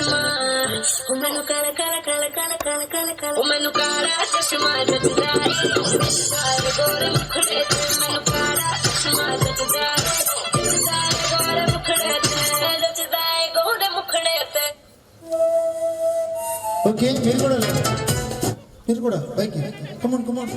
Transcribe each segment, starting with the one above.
चश्मा मैनू काला काला काला काला काला काला काला मैनू काला चश्मा जचदा सारे गोरे मुखड़े ते मैनू काला चश्मा जचदा सारे गोरे मुखड़े ते जचदा गोरे मुखड़े ते ఓకే మీరు కూడా బైక్ కమాన్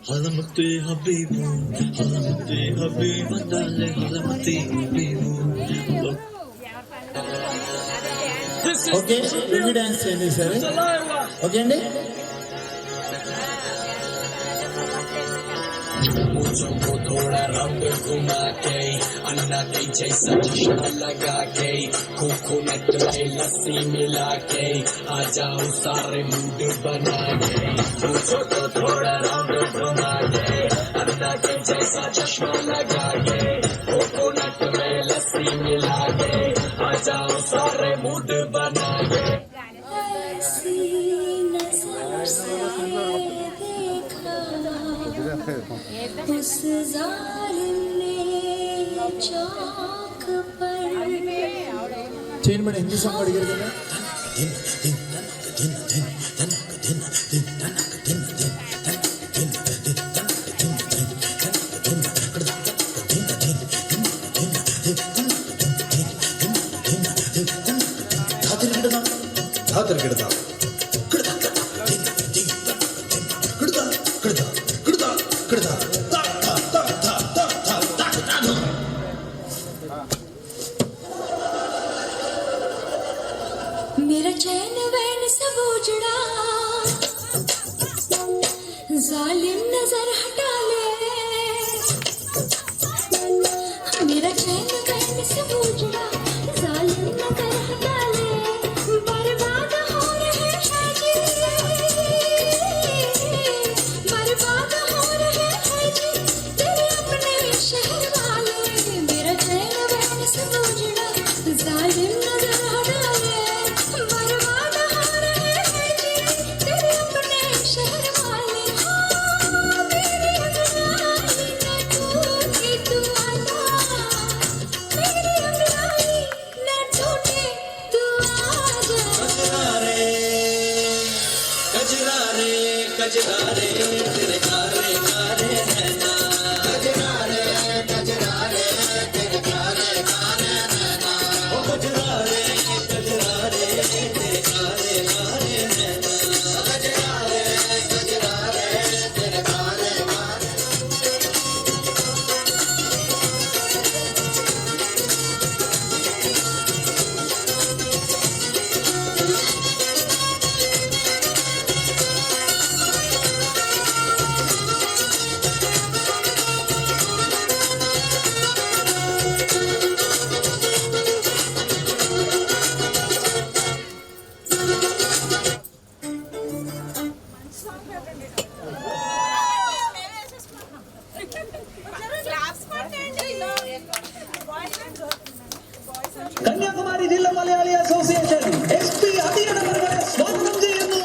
Halamati Habibu, Dale, Halamati Habibu. Okay review dance చేయండి సరే ఓకే అండి मुझको थोड़ा रंग घुमा के अन्ना के जैसा चश्मा लगा के कोकोनट में लस्सी मिला के आ जाओ सारे मूड बना के मुझको थोड़ा रंग घुमा के अन्ना के जैसा चश्मा लगा के कोकोनट में लस्सी मिला के आ जाओ सारे मूड बना के उस जालिम ने चौक पर చేయండి మేడం హిందీ సాంగ్ అడిగారు కదా मेरा चैन वैन सब उजड़ा जालिम नजर हटा ले मेरा चैन वैन सब उजड़ा जालिम नजर हटा ले बर्बाद हो रहे हैं जी बर्बाद हो रहे हैं जी तेरे अपने शहर वाले मेरा चैन वैन सब उजड़ा जालिम नजर हटा ले कजरारे तेरे कारे कारे नैना कजरारे तेरे कारे कारे नैना ओ कजरारे तेरे कारे कारे नैना कजरारे तेरे कारे कारे കന്യാകുമാരി ജില്ലാ മലയാളി അസോസിയേഷൻ എസ്.പി. അധികനവരുടെ സ്വാഗതം ചെയ്യുന്നു.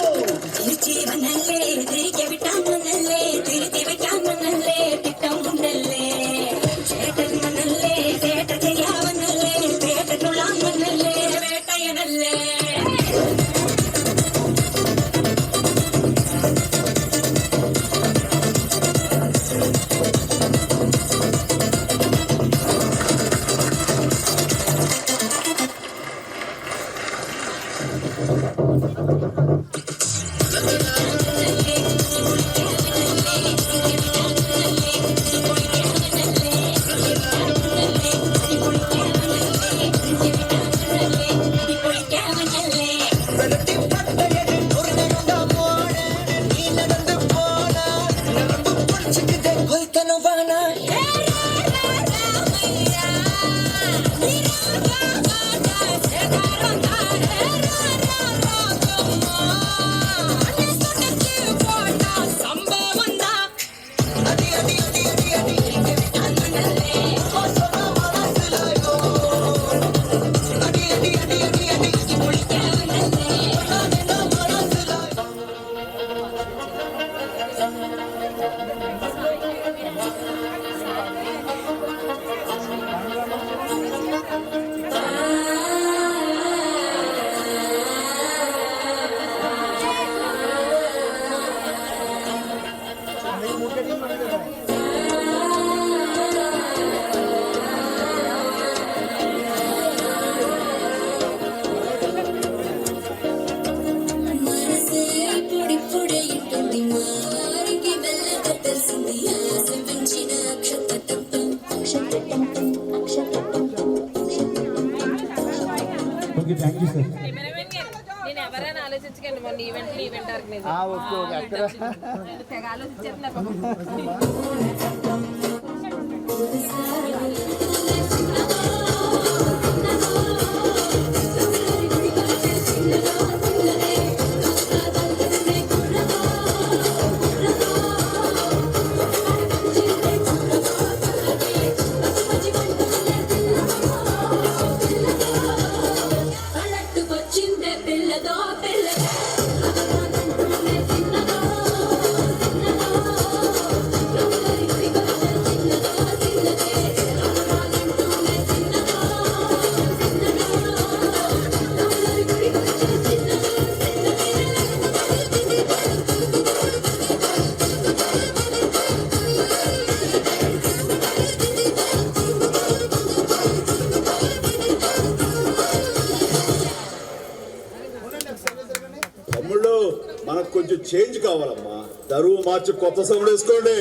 ఆలోచించకండి మొన్న ఈవెంట్ ఆర్గనైజ్ ఓకే ఓకే అక్కడ తెగ ఆలోచించేస్తున్నారు అన్నట్టుకొచ్చిందే పిల్లదో పిల్ల తమ్ముళ్ళు మనకు కొంచెం చేంజ్ కావాలమ్మా. దరువు మార్చి కొత్త సౌండ్ వేసుకోండి.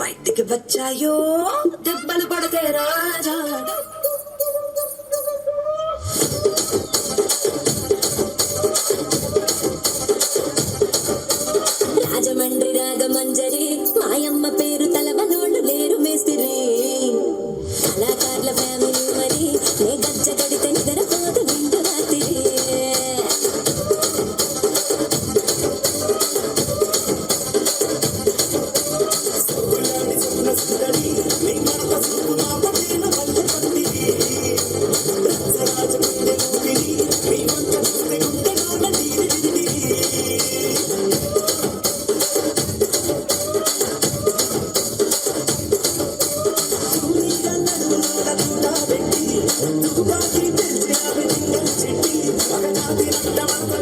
బయటికి వచ్చాయో దెబ్బలు పడతే రాజా రాజమండ్రి రాగమంజరి మాయమ్మ పేరు తలవనోళ్ళు లేరు మేస్తిరి కళాకారుల ఫ్యామిలీ మరి నే గజ్జ గడితే నిద్రపోతు నిండు రాత్రి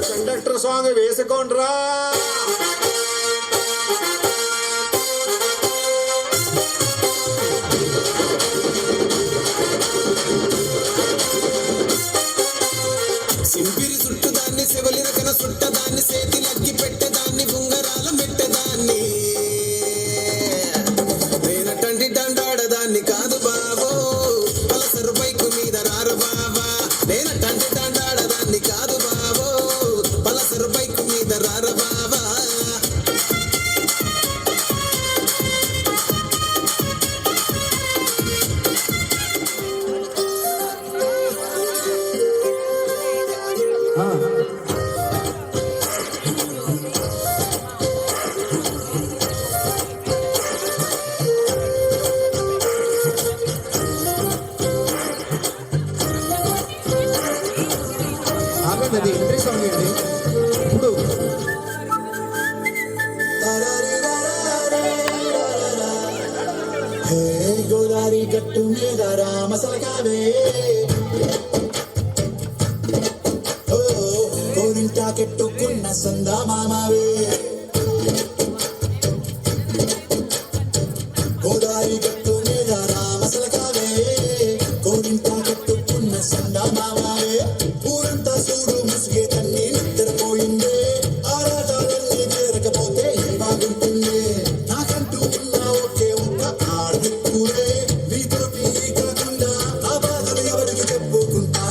కండక్టర్ సాంగ్ వేసుకోండ్రా. సింపిరి చుట్టుదాన్ని శివలి రకన చుట్టదాన్ని చేతి లగ్గి పెట్టేదాన్ని ఉంగరాల మెట్టదాన్ని నేనటంటి దండాడదాన్ని కాదు బాబో పలసరు బైకు మీద రారు బాబా నేనటంటి దండాడదాన్ని కాదు బాబో పలసరు బైకు మీద రారు బాబా అది ఎంట్రీ సాంగ్ అండి. ఇప్పుడు గోదావరి గట్టు మీద రామసలకావే కోరింటా కెట్టుకున్న సందా మామావే గోదావరి గట్టు మీద రామసలకావే కోరింటా కెట్టుకున్న సందా మామావే ఊరంతా చూడు ముసిగే తన్ని నిద్రపోయిందే ఆరాటాలన్నీ చేరకపోతే ఏం బాగుంటుంది నాకంటూ ఉన్న ఒకే ఒక్క ఆడదిక్కురే వీపురు కాకుండా ఆ బాధలు ఎవరికి చెప్పుకుంటా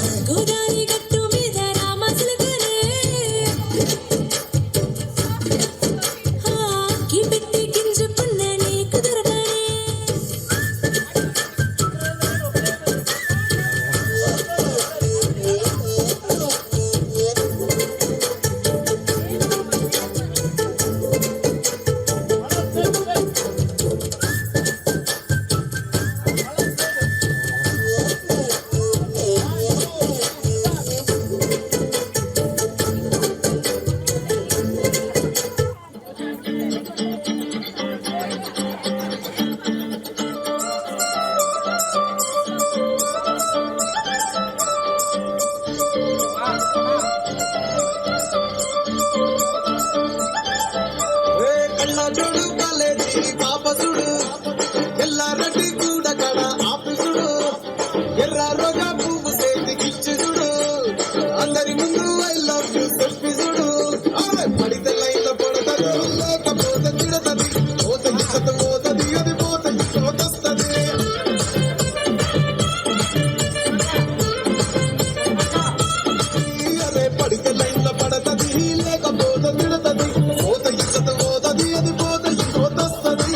కళ్ళ జోడు కాలేజీ పాపసుడు ఎల్లారెడ్డి కూడా కడ ఆఫీసుడు ఎర్ర రోజా పువ్వు చేతికిచ్చి చూడు అందరి ముందు ఐ లవ్ యూ చెప్పి చూడు పడితే లైన్ల పడతది లేకపోతే తిడతది పోత ఇచ్చత పోతది అది పోత ఇచ్చొస్తది అరే పడితే లైన్ల పడతది లేకపోతే తిడతది పోత ఇచ్చత పోతది అది పోత ఇచ్చొస్తది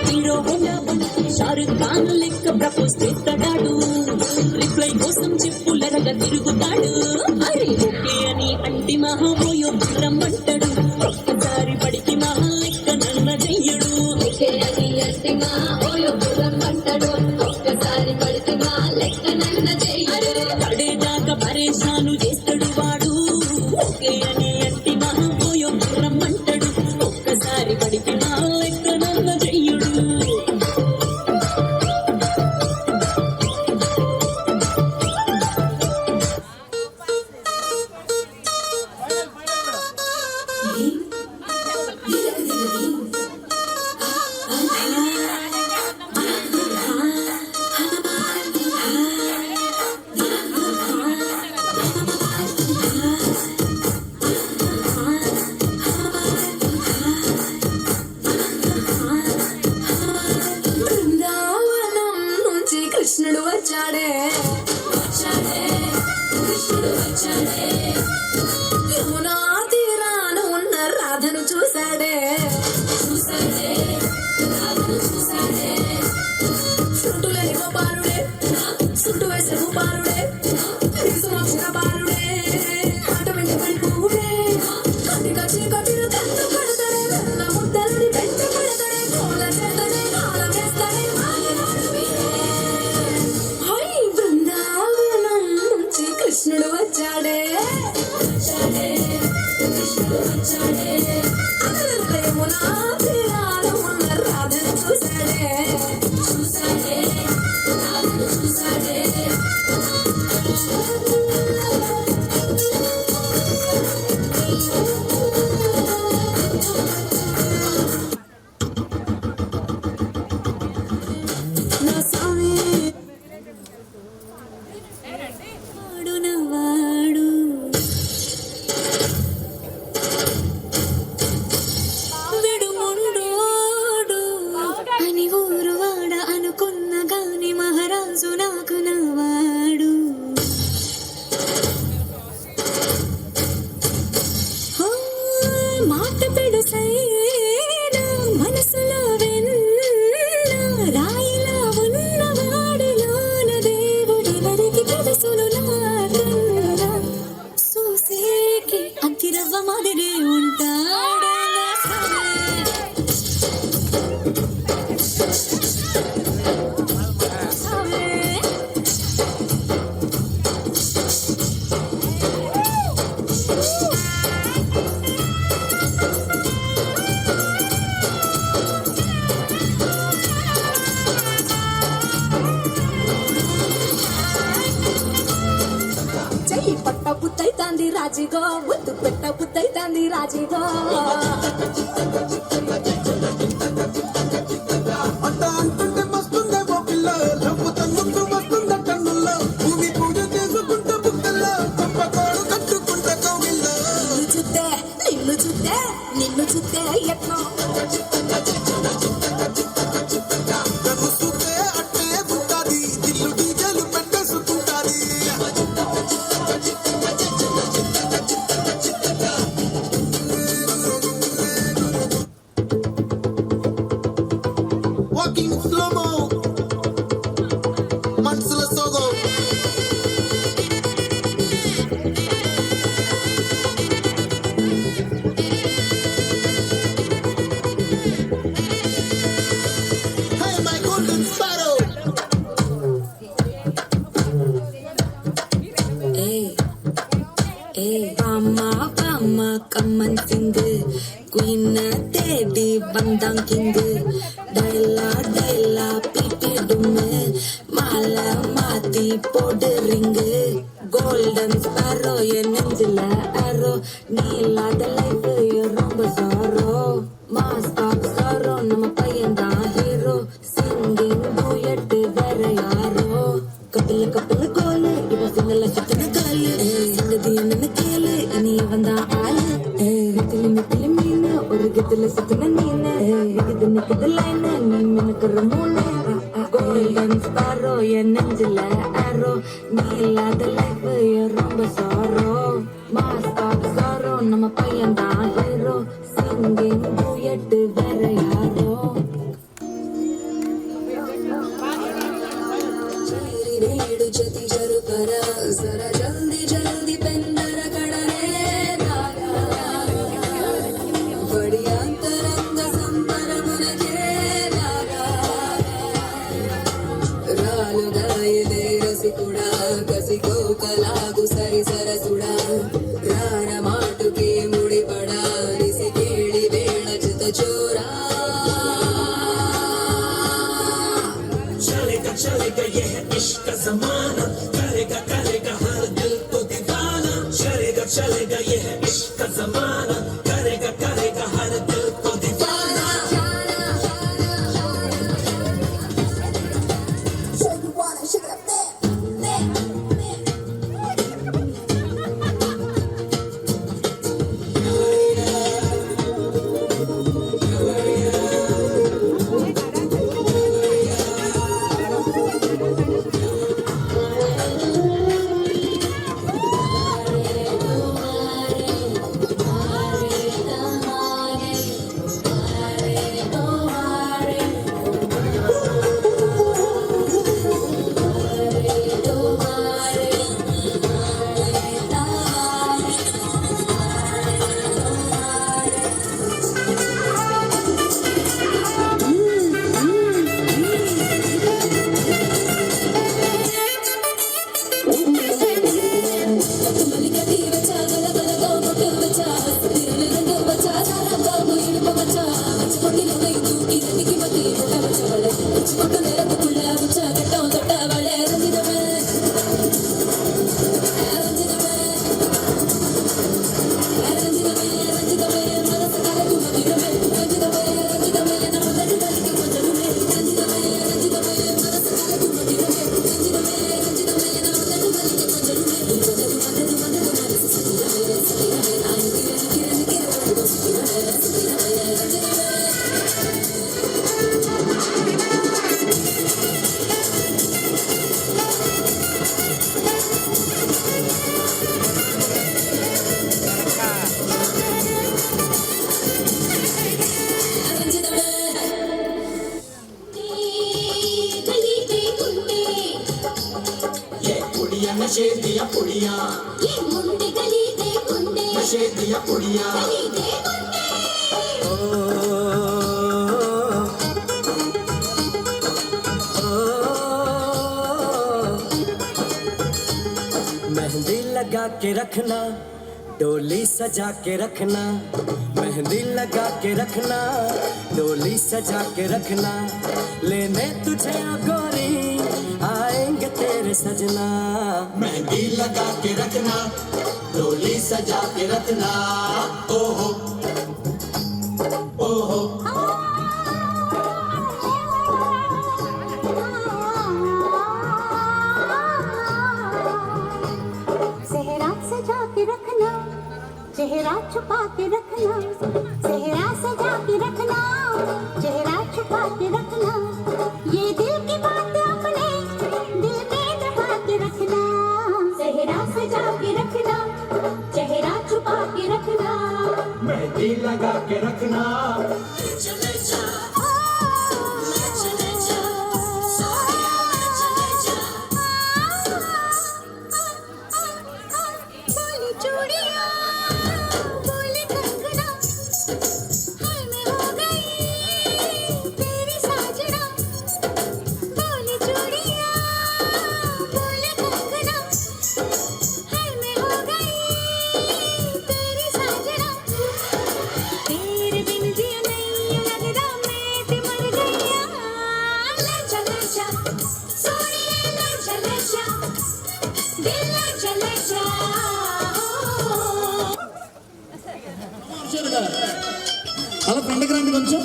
హీరో షారుఖ్ ఖాన్ లెక్క ప్రపోజ్ చేస్తాడు రిప్లై కోసం చెప్పులరగా తిరుగుతాడు అరే ఓకే అని అంటి మహాబోయో రమ్మంటాడు ఒక్కసారి పడికి మహా లెక్క నన్న చెయ్యడు ఓకే అని అంటి మహాబోయో రమ్మంటాడు ఒక్కసారి పడితే మా లెక్క నన్న చెయ్యడు పడేదాకా పరేషాను చేస్తాడు వాడు ఓకే అని అంటి మహాబోయో రమ్మంటాడు ఒక్కసారి పడికి మా లెక్క నన్న చెయ్యడు బృందావనం నుంచి కృష్ణుడు వచ్చాడే కృష్ణుడు వచ్చాడే యమునా తీరాన ఉన్న రాధను చూశాడే సుట్టు లేని గోపాలుడే సుట్టు వేసే గోపాలుడే రీసుమాక్షర బాలుడే ఆట వెంట పడిపోవుడే కటిక చీకటిని కన్ను పడతాడే వెన్న ముద్దలని వెంట పడతాడే కోల చేస్తాడే కాలం వేస్తాడే హై బృందావనం నుంచి కృష్ణుడు వచ్చాడే కృష్ణుడు వచ్చాడే యమునా తీరాన ఉన్న రాధను చూశాడే రాధను చూశాడే నా స్వామి వాడు నవ్వాడు విడుముండోడు అని ఊరు వాడ అనుకున్న గాని మహారాజు నాకు నవ్వాడు ఓ, మాట పెడుసైనా మనసులో వెన్న రాయిలా ఉన్నవాడిలోన దేవుడెవరికి తెలుసును నాకన్నా చూసేకి అతిరవ్వ మాదిరి ఉంటాడే నా స్వామి. చెయ్యి పట్ట బుద్ధైతాంది రాజీగో ముద్దు పెట్ట బుద్ధైతాంది రాజీగో అంట అంటుంటే మస్తుందే ఓ పిల్ల లవ్వు తన్నుకు మస్తుందే కన్నుల్లో భూమి పూజ చేసుకుంటే బుక్కల్లో చంపకోడు కట్టుకుంటే కౌగిల్లో నిన్ను చూస్తే ఎట్నో నన్ను చూస్తే అట్టే ఉంటాది దిల్లు డీజేలు పెట్టేసుకుంటాది వాకింగ్ స్లోమో మనసుల సోగం Hey, my golden sparrow. Bama கம்மன் சிங்கு குயின தேடி வந்தான் கிங்கு டைலா டைலா பீட்டிடுமே மாலை மாத்தி போடு ரிங்கு கோல் கோல்டன் ஸ்பாரோ என் நெஞ்சில ஆரோ நீ இல்லாத லைஃப் ரொம்ப சாரோ மாஸ் பாப் சாரோ நம்ம பையன் தான் ஹீரோ சிங்கிங் டூயட் வேற யாரோ கப்பல் கோலு இவ சிங்கல சுத்தின காலு சங்கதி என்னன்னு கேளு இனி வந்தா ஆளு மித்திலி மீன் ஒரு கத்துல சுத்தின நீனு இது நிக்குது லைன் நீ மினுக்குற மூணு கோல்டன் ஸ்பாரோ என் நெஞ்சில ஆரோ நீ இல்லாத லைஃப் ரொம்ப சாரோ மாஸ் பாப் சாரோ நம்ம பையன் தான் ஹீரோ சிங்கிங் டூயட் வேற யாரோ ನೇಡು ಜತಿ ಜರುಪರ ಸರ ಜಲ್ದಿ ಪೆಂದರ ಕಡನೆ ಬಡಿಯಾಂತರಂಗ ಸಂಬರ ಮುನಗೆ ರಾಲುಗಾಯದೆ ರಸಿ ಕೂಡ ಕಸಿಕೋ ಕಲಾಗು ಸರಿ ಸರಸುಡ ರಾರ ಮಾಟುಗೆ ಮುಡಿಪಡ ನಿಸಿ ಕೇಳಿ ಬೇಡ ಜುತ ಜೋರ चलेगा ये है इश्क ज़माना करेगा हर दिल को दीवाना चलेगा ये है इश्क ज़माना करेगा हर दिल को दीवाना नशे दिया पुड़िया ये मुंडे गली दे गुंडे नशे दिया पुड़िया गली दे गुंडे मेहंदी लगा के रखना डोली सजा के रखना मेहंदी लगा के रखना डोली सजा के रखना लेने तुझे गोरी आएंगे तेरे सजना मेहंदी लगा के रखना डोली सजा के रखना ओहो ओहो सेहरा सजा के रखना चेहरा छुपा के रखना सेहरा सजा के रखना चेहरा छुपा के रखना ये दिल की बात अपने दिल में दबा के रखना सेहरा सजा के रखना चेहरा छुपा के रखना मेहंदी लगा के रखना चले जा तेरे बिन जिया नहीं लग అలా పండగ రండి కొంచెం.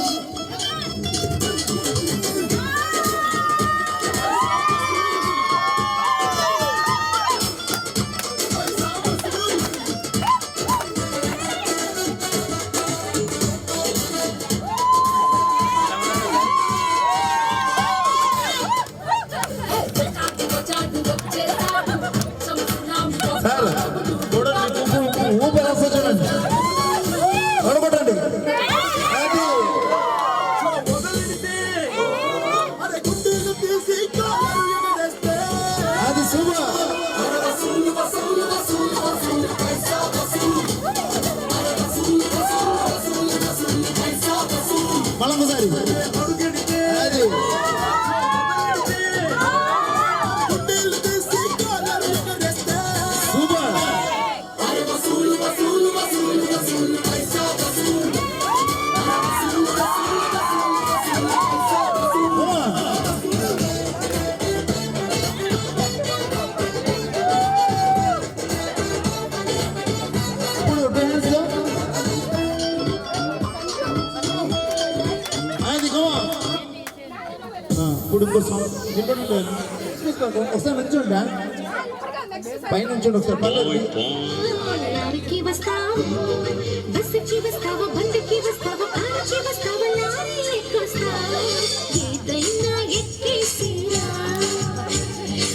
సార్ చూడండి, ఊపి వస్తా చూడండి, అడగొట్టండి. అది శుభ మళ్ళొకసారి అది ఇప్పుడు ఇంకో ఒకసారి నుంచోండి, పైన నుంచోండి ఒకసారి. లారీకి వస్తావు, బస్సుకి వస్తావు, బండికి వస్తావు, కారుకి వస్తావు, లారీ ఎక్కొస్తావు, ఏదైనా ఎక్కేసిరా,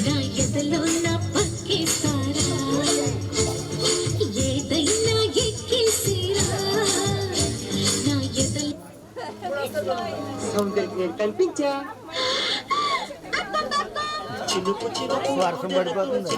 నా ఎదలో నా పక్కేస్తారా, ఏదైనా ఎక్కేసిరా, నా ఎదలో కల్పించా వర్షం పడిపోతుంది.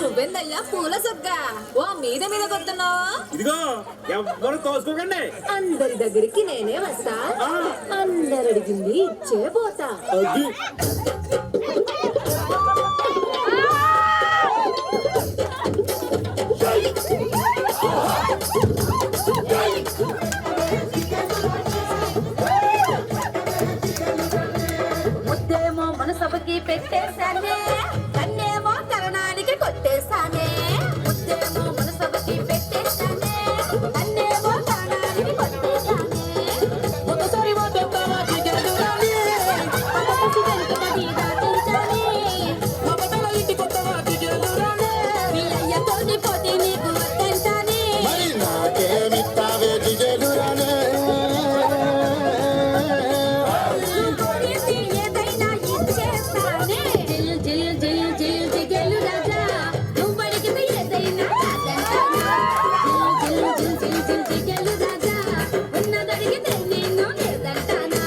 నువ్వెందయ్యా పూల సొక్క ఓ మీద మీద కొడుతున్నావు. ఇదిగో ఎవ్వరు తోసుకోకండి, అందరి దగ్గరికి నేనే వస్తా, అందరు అడిగింది ఇచ్చే పోతా. ముద్దేమో మనసభకి పెట్టేశానే, కన్నేమో కరణానికి కొట్టేశానే, ముద్దేమో మనసభకి పెట్టేశానే, కన్నేమో కరణానికి కొట్టేశానే, ఒకసారి పోతే నీకు వద్దంటానే. ఏదైనా ఇచ్చేస్తానే, జిల్ జిల్ జిల్ జిల్ జిగేలు రాజా, నువ్వు అడిగితే ఏదైనా కాదంటానా, జిల్ జిల్ జిల్ జిల్ జిగేలు రాజా, ఉన్నదడిగితే నేను లేదంటానా.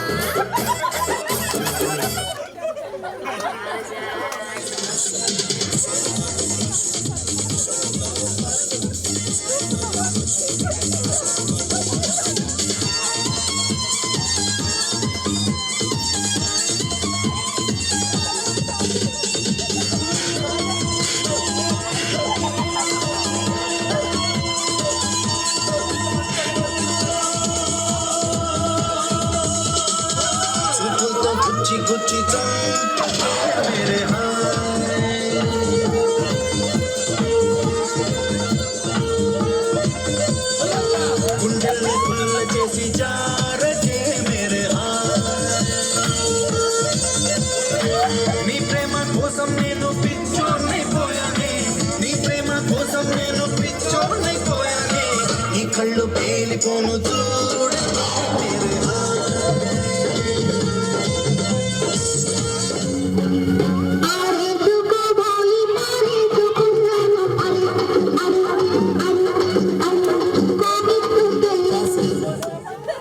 కళ్ళు పేలిపోను చూడే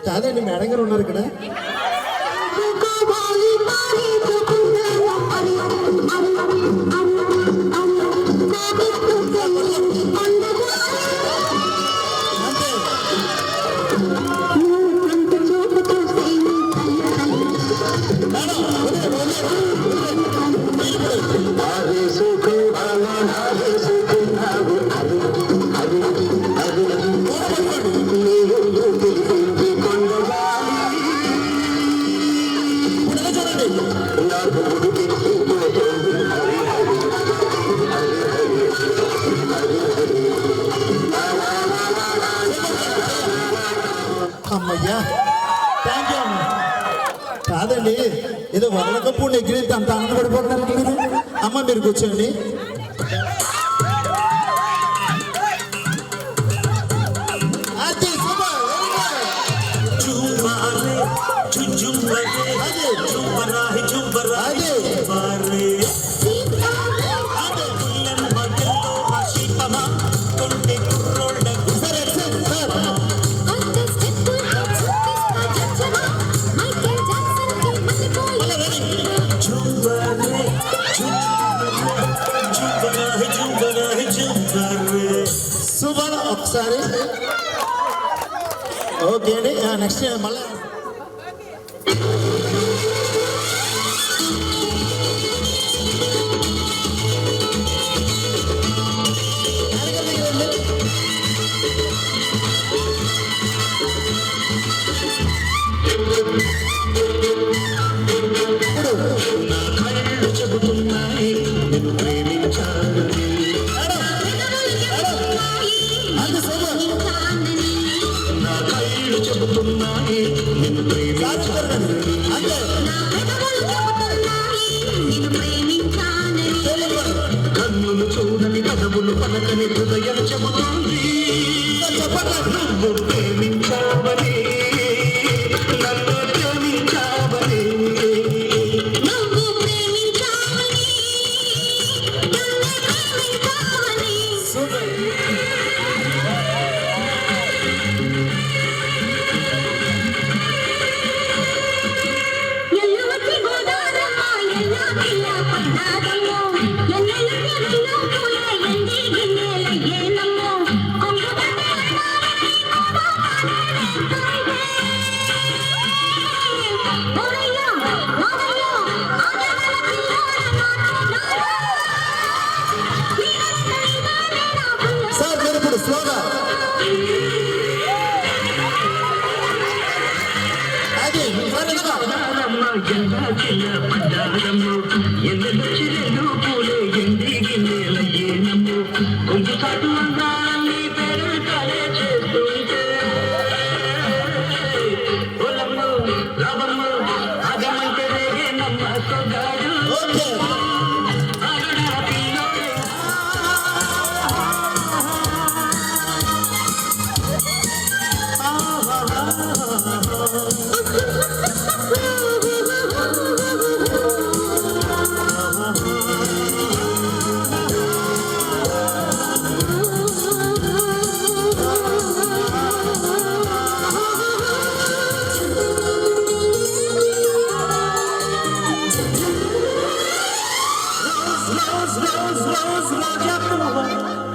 కాదండి మేడం గారు ఉన్నారు ఇక్కడ. అమ్మయ్యా, థ్యాంక్ యూ అమ్మ. కాదండి, ఏదో వరల్డ్ కప్ ఎగ్గినంత అంత ఆనందపడిపోతున్నారు మీరు. అమ్మ మీరు కూర్చోండి. అది సూపర్, సూపర్. ఒకసారి ఓకే అండి. నెక్స్ట్ మళ్ళీ కన్నులు చూడని కదవులు పలకని హృదయం చెబుతుంది నువ్వు ప్రేమించావని, నన్ను ప్రేమించావని. సార్ మీరు ఇప్పుడు స్లోగా అది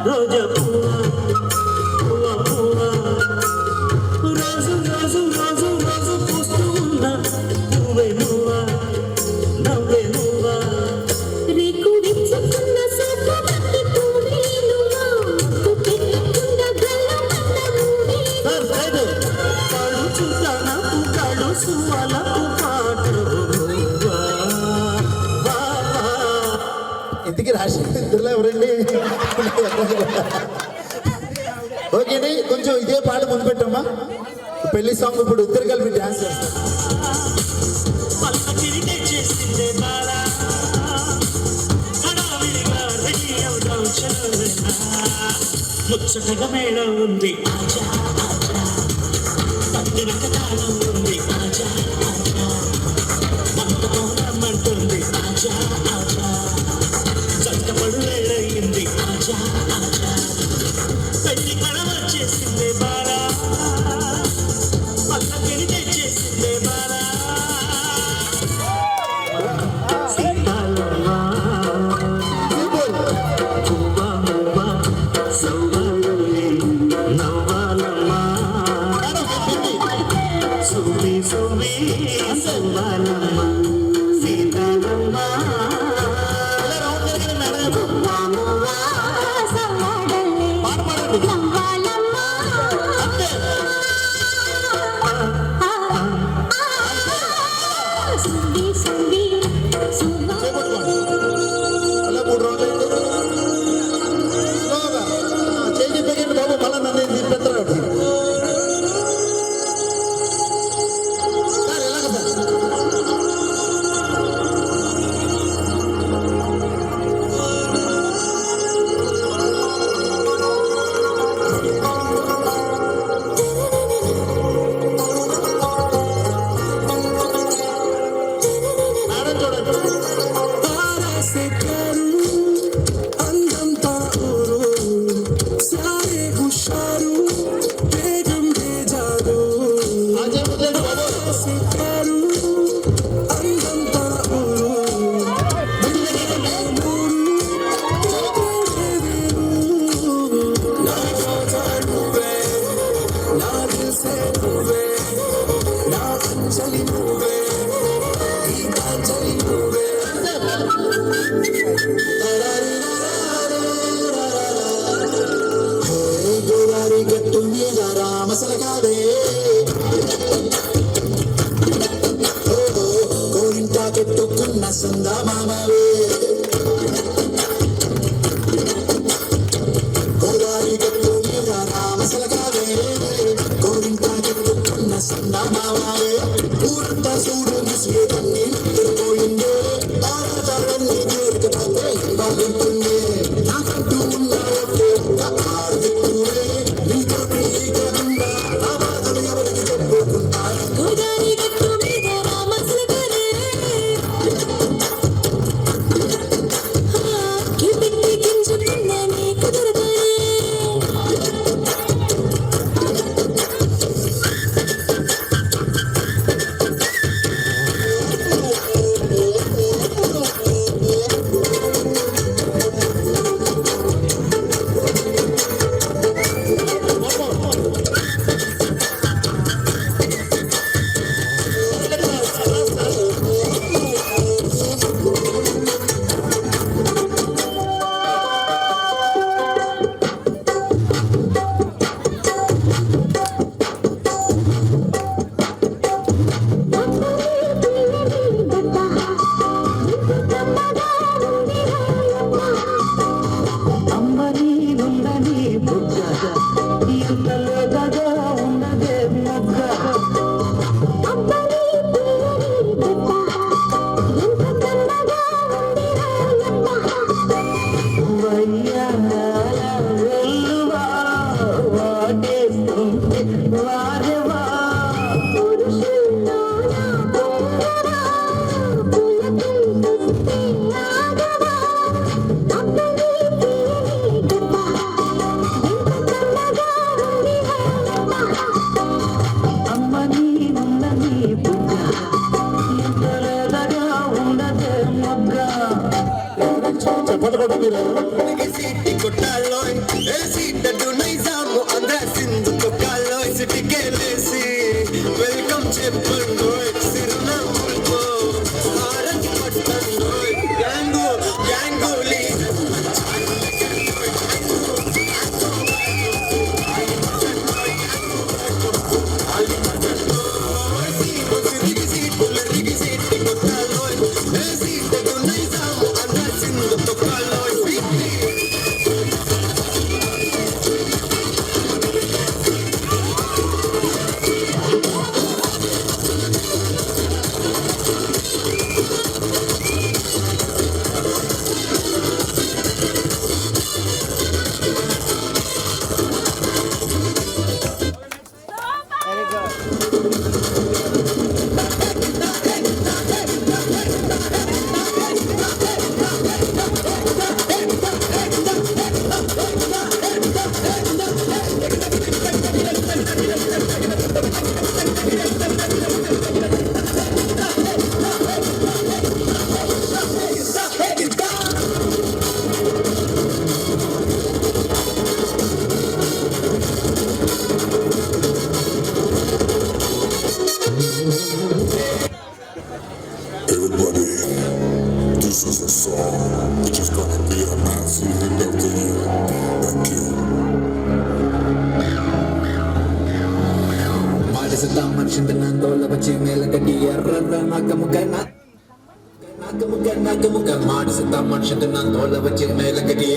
రోజా పువ్వా పువ్వా పువ్వా రోజు రోజు రోజు రోజు పూస్తూ ఉన్నా నువ్వే నువ్వా నవ్వే నువ్వా రేకు విచ్చుకున్న సోపు పట్టి పూవేలువా పెట్టుకున్న గల్లమన్న మూవే కాడు చూస్తానా కాడు సువాలకు పాటు ఇంటికి రాసి ఇద్దరులో ఎవరండి? ఓకేండి, కొంచెం ఇదే పాట ముందు పెట్టమ్మా. పెళ్లి సాంగ్ ఇప్పుడు ఇద్దరు కలిపి డాన్స్ చేస్తారు. ముచ్చటగా మేళం ఉంది ఆజా ఆజా పట్టినక తాళం ఉంది ఆజా ఆజా మంటతో రమ్మంటుంది ఆజా ఆజా చట్టపడు వేళయింది ఆజా ఆజా పెళ్లి కళ వచ్చేసిందే బారా పక్కకి తెచ్చేసిందే బారా Tocalo, Everybody, this is a song which is gonna be a massive hit of the year. Thank you. ಮಾಡಿಸುತ್ತ ಮನುಷ್ಯಂದ ನಂದೋಲ ಬಚ್ಚಿ ಮೇಲೆ ಕಟ್ಟಿ ನಾಕ ಮುಖ ಮಾಡಿಸುತ್ತ ಮನುಷ್ಯಂದ ನಂದೋಲ ಬಚ್ಚಿ ಮೇಲೆ ಕಟ್ಟಿ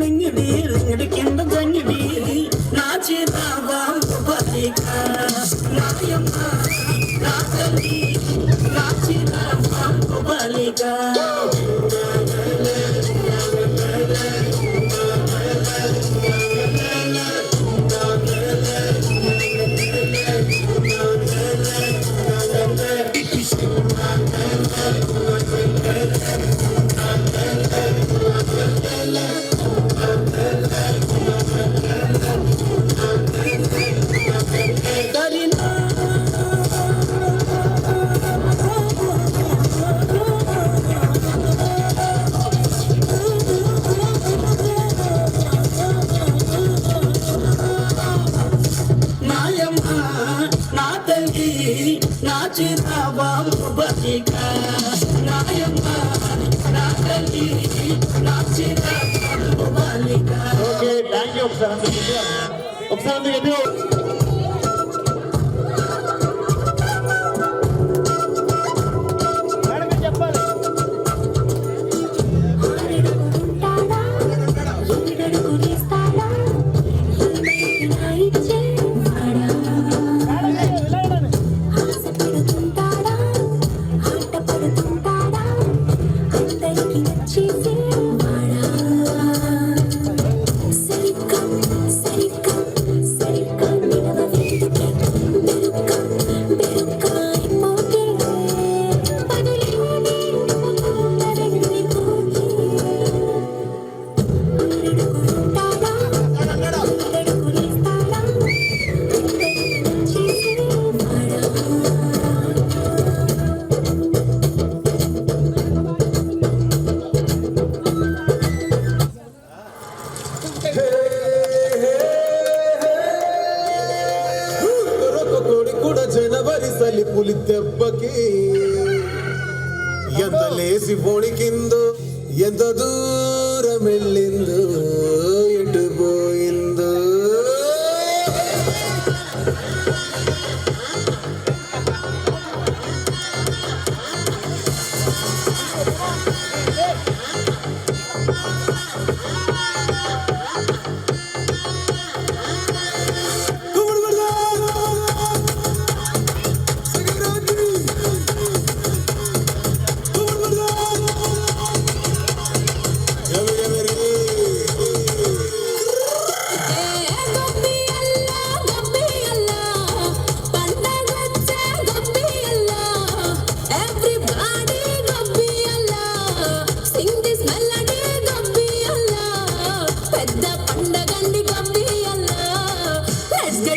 లింగిడి కింద గంగిడి నా చేతావా బలిక నాయమ్మ నా తల్లి నా చేతావా బలిక నా చిరావా బలిక నాయమ్మ నా తల్లి నా చిరావా బలిక. Okay thank you. ఒకసారి చెప్పాలి. ಜನವರಿ ಸಲಿ ಪುಲಿ ದೆಬ್ಬకి ఎంత లేసి పోణికిందో ఎంత దూరం వెళ్ళిందో ఎటు పోయిందో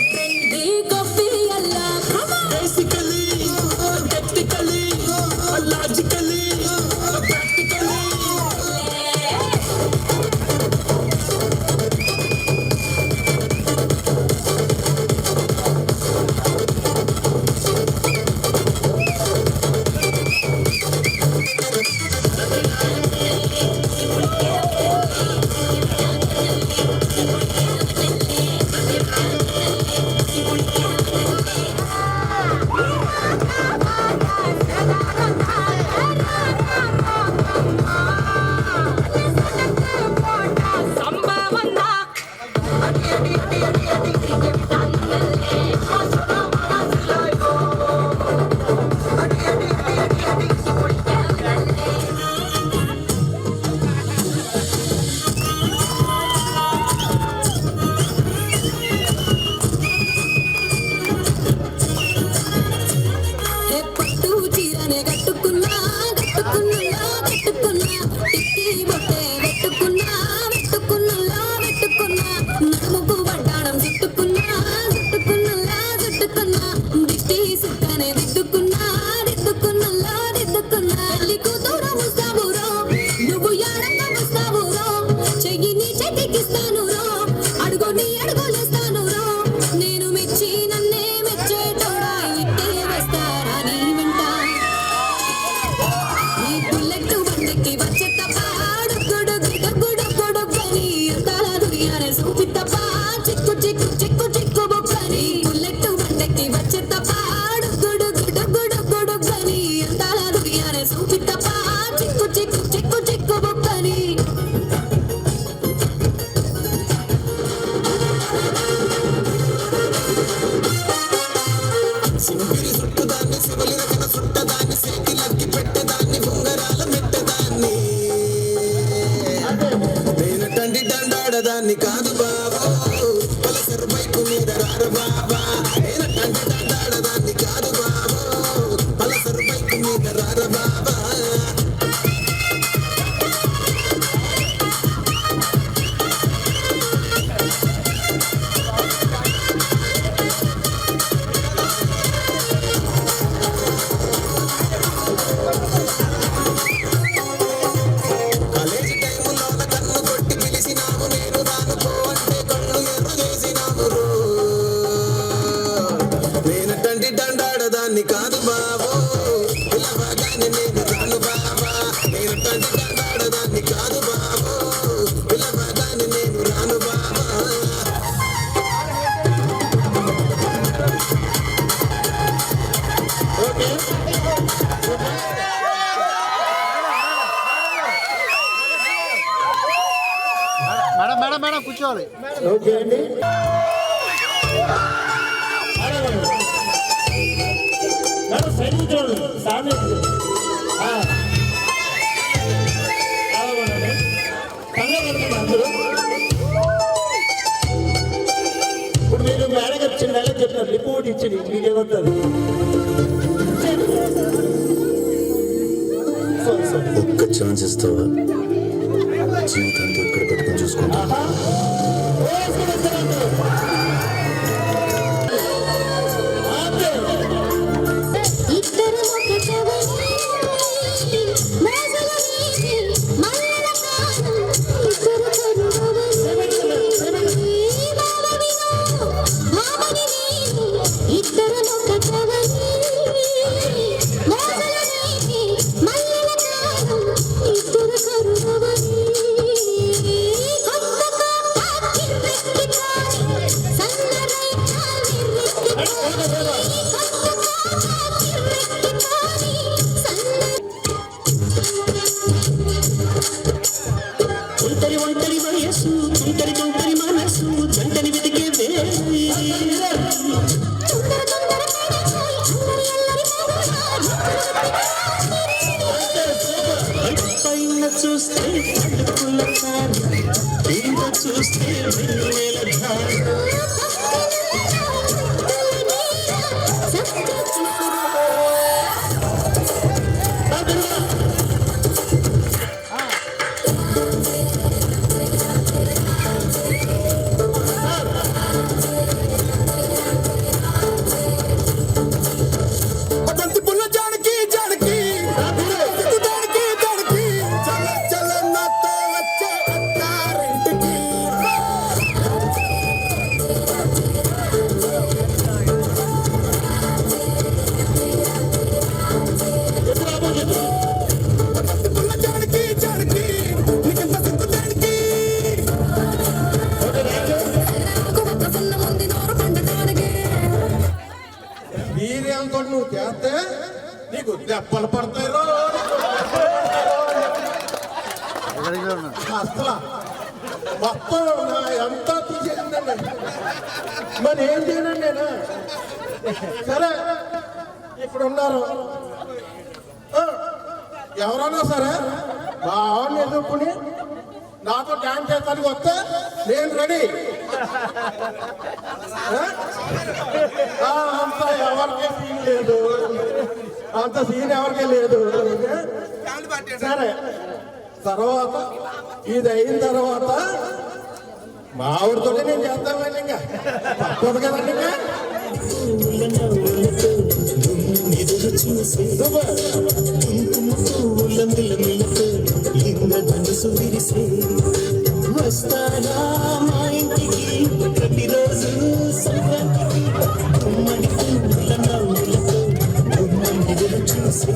trendy coffee alla. Come on. Basically, technically, logically, practically. పట్టు చీరనే కట్టుకున్నా కట్టుకున్నా కట్టుకున్నా టిక్కి బొట్టే పెట్టుకున్నా పెట్టుకున్నా పెట్టుకున్నా నడుముకు వడ్డాణం చుట్టుకున్నా చుట్టుకున్నా చుట్టుకున్నా దిష్టి సుక్కనే దిద్దుకున్నా దిద్దుకున్నా దిద్దుకున్నా పెళ్లి కూతురు ముస్తాబురో నువ్వు యాడంగా ముస్తాబురో చెయ్యి నీ చేతికిస్తాను రో అడుగు నీ అడుగులేస్తాను రో నేను మెచ్చి నన్నే మెచ్చేటోడా ఇట్టే వస్తారా నీ వెంట నీ బుల్లెట్ బండికి వచ్చే తప్ప గుడుగుడుగుడుగుడుగని అంతాల దునియానే చూపి తప్ప చిక్కు చిక్కు చిక్కు చిక్కు బొక్కని బుల్లెట్ బండికి వచ్చే తప్ప గుడుగుడుగుడుగుడుగని అంతాల దునియానే చూపి తప్ప చిక్కు చిక్కు చిక్కు చిక్కు బొక్కని సింపిరి చుట్టుదాన్ని శివలి రకన చుట్టదాన్ని సేకిలకి పెట్టేదాన్ని ఉంగరాల మెట్టదాన్ని నేనటండి దండాడదాన్ని కాదు బాబా పలసర్ బైకు మీద రారు బాబా నేనటండి దండాడదాన్ని కాదు బాబా పలసర్ బైకు మీద రారు బాబా కాలేజీ టైములోన కన్ను కొట్టి పిలిచినాము నేను రాను పో అంటే కళ్ళు ఎర్ర చేసినాము రో నేనటండి దండాడదాన్ని కాదు బాబో పిలవగానే నేను రాను బాబా నేనటండి దండాడదాన్ని కాదు బాబో పిలవగానే నేను రాను బాబా మేడం మేడం మేడం కూర్చోవాలి. ఓకే అండి. మేడం సైడ్ కూర్చోండి. సార్ ఇప్పుడు మీరు మేడం గారు చిన్న నెలకు చెప్తారు రిపోర్ట్ ఇచ్చింది మీకేమవుతుంది. ఒక్క ఛాన్స్ ఇస్తావా? జీవితాంతో ఇక్కడ పెట్టుకుని చూసుకుంటా. ఒంటరి వయస్సు ఒంటరి మనసు జంటని వెతికే పైన చూస్తే కింద చూస్తే ఇండియాతో నువ్వు చేస్తే నీకు దెబ్బలు పడతాయి రో. అసలు మొత్తం ఎంత తీసేసిందండి. మరి ఏం చేయనండి నేను? సరే ఇప్పుడు ఉన్నారు ఎవరైనా సరే మా ఆవిడని ఎదుర్కొని నాతో డ్యాన్స్ చేస్తానికి వస్తే నేను రెడీ. అంత ఎవరికే సీన్ లేదు, అంత సీన్ ఎవరికే లేదు. సరే తర్వాత ఇది అయిన తర్వాత మా ఆవిడతోనే నేను చేస్తానండి. ఇంకా తప్పదు కదండి. వస్తారా మా ఇంటికి ప్రతిరోజు సంక్రాంతికి ఉమ్మడి పువ్వుల నవ్వులతో ఎదురు చూసి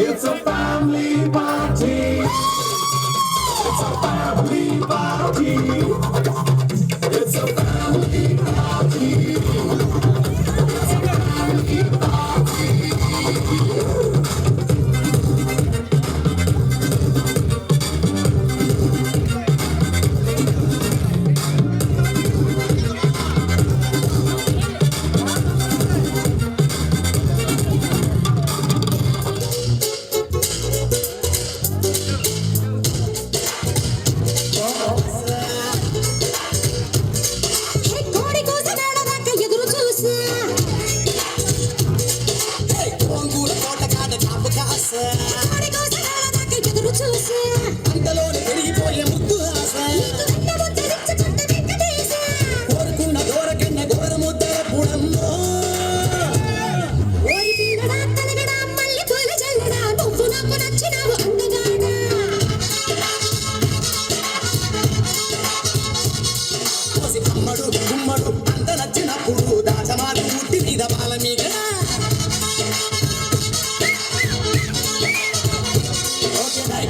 It's a family party. It's a family party. It's a family party. It's a family party. It's a family party. అంతలోనే పెరిగిపోయే ముద్దు ఆశ కోరుకున్న దూరకన్న గోర ముద్దర పుడమ్మో అమ్మడు గుమ్మడు అంత నచ్చినప్పుడు దాచమాలి ముట్టి మీద బాల మీద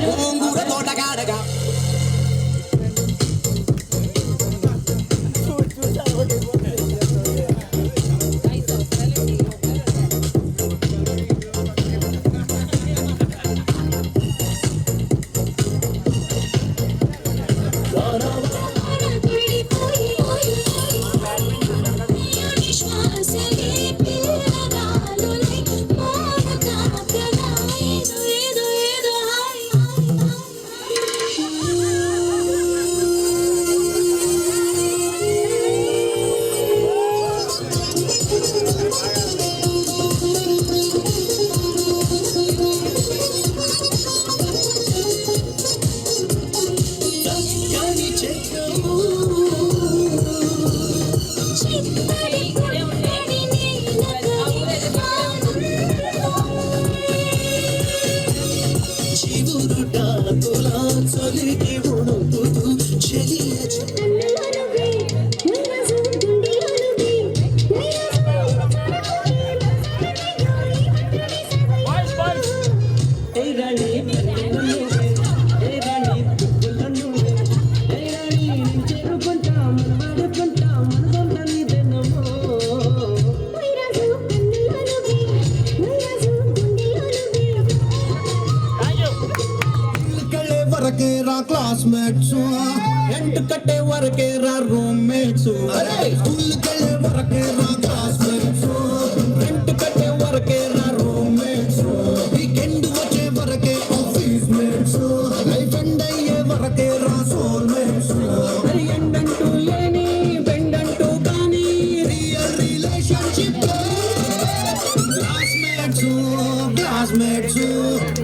గోంగూర తోటగాడగా క్లాస్మేట్స్ ఎంటు కట్టే వరకే రా రూమ్మేట్స్ స్కూల్ కెళ్ళే వరకు వరకే రా క్లాస్మేట్స్, రెంట్ కట్టే వరకే రా రూమ్మేట్స్, వీకెండ్ వచ్చే వరకే ఆఫీస్ మేట్స్, లైఫ్ ఎండ్ అయ్యే వరకే రా సోల్మేట్స్. ఎండంటూ లేని బెండంటూ కానీ రియల్ రిలేషన్షిప్ క్లాస్మేట్స్, క్లాస్మేట్స్,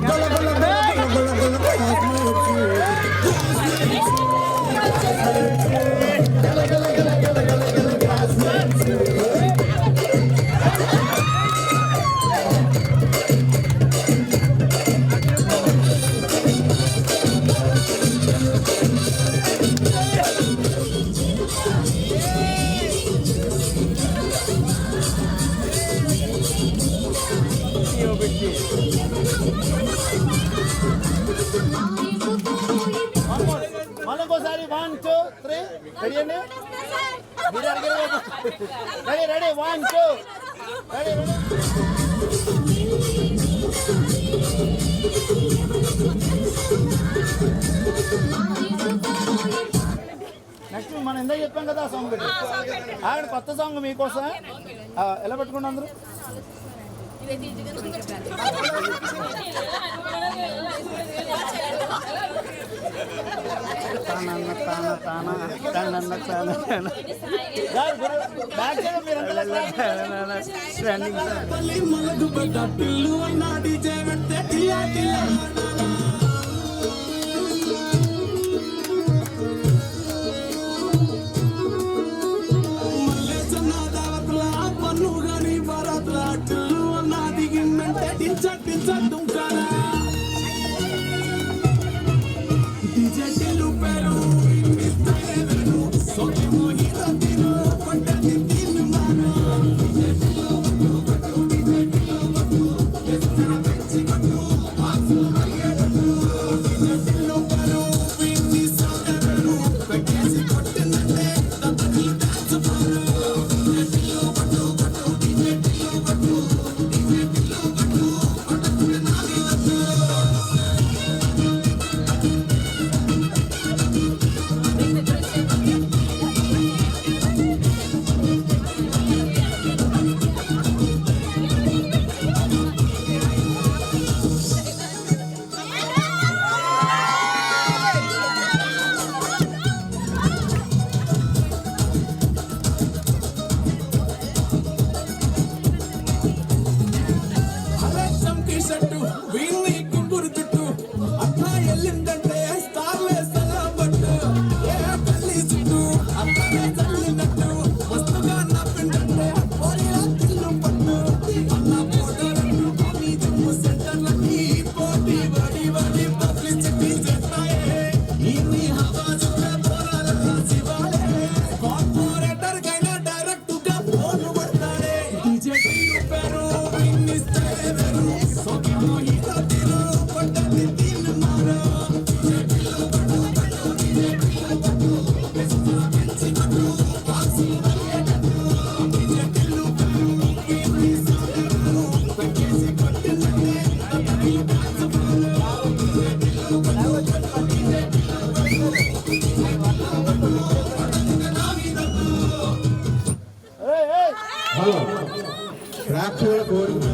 గల గల గల గల గల క్లాస్మేట్స్, క్లాస్మేట్స్, గల గల గల గల గల గల క్లాస్మేట్స్. మళ్ళీ ఇంకోసారి 1 2 3 రెడీ అండి ready ready 1 2 ready ready. Next మనం ఎందుకు చెప్పాం కదా ఆ సాంగ్ పెట్టి ఆవిడ కొత్త సాంగ్ మీకోసం ఎలా పెట్టుకున్నా అందరూ హలో ప్రేక్షకుల కోరిక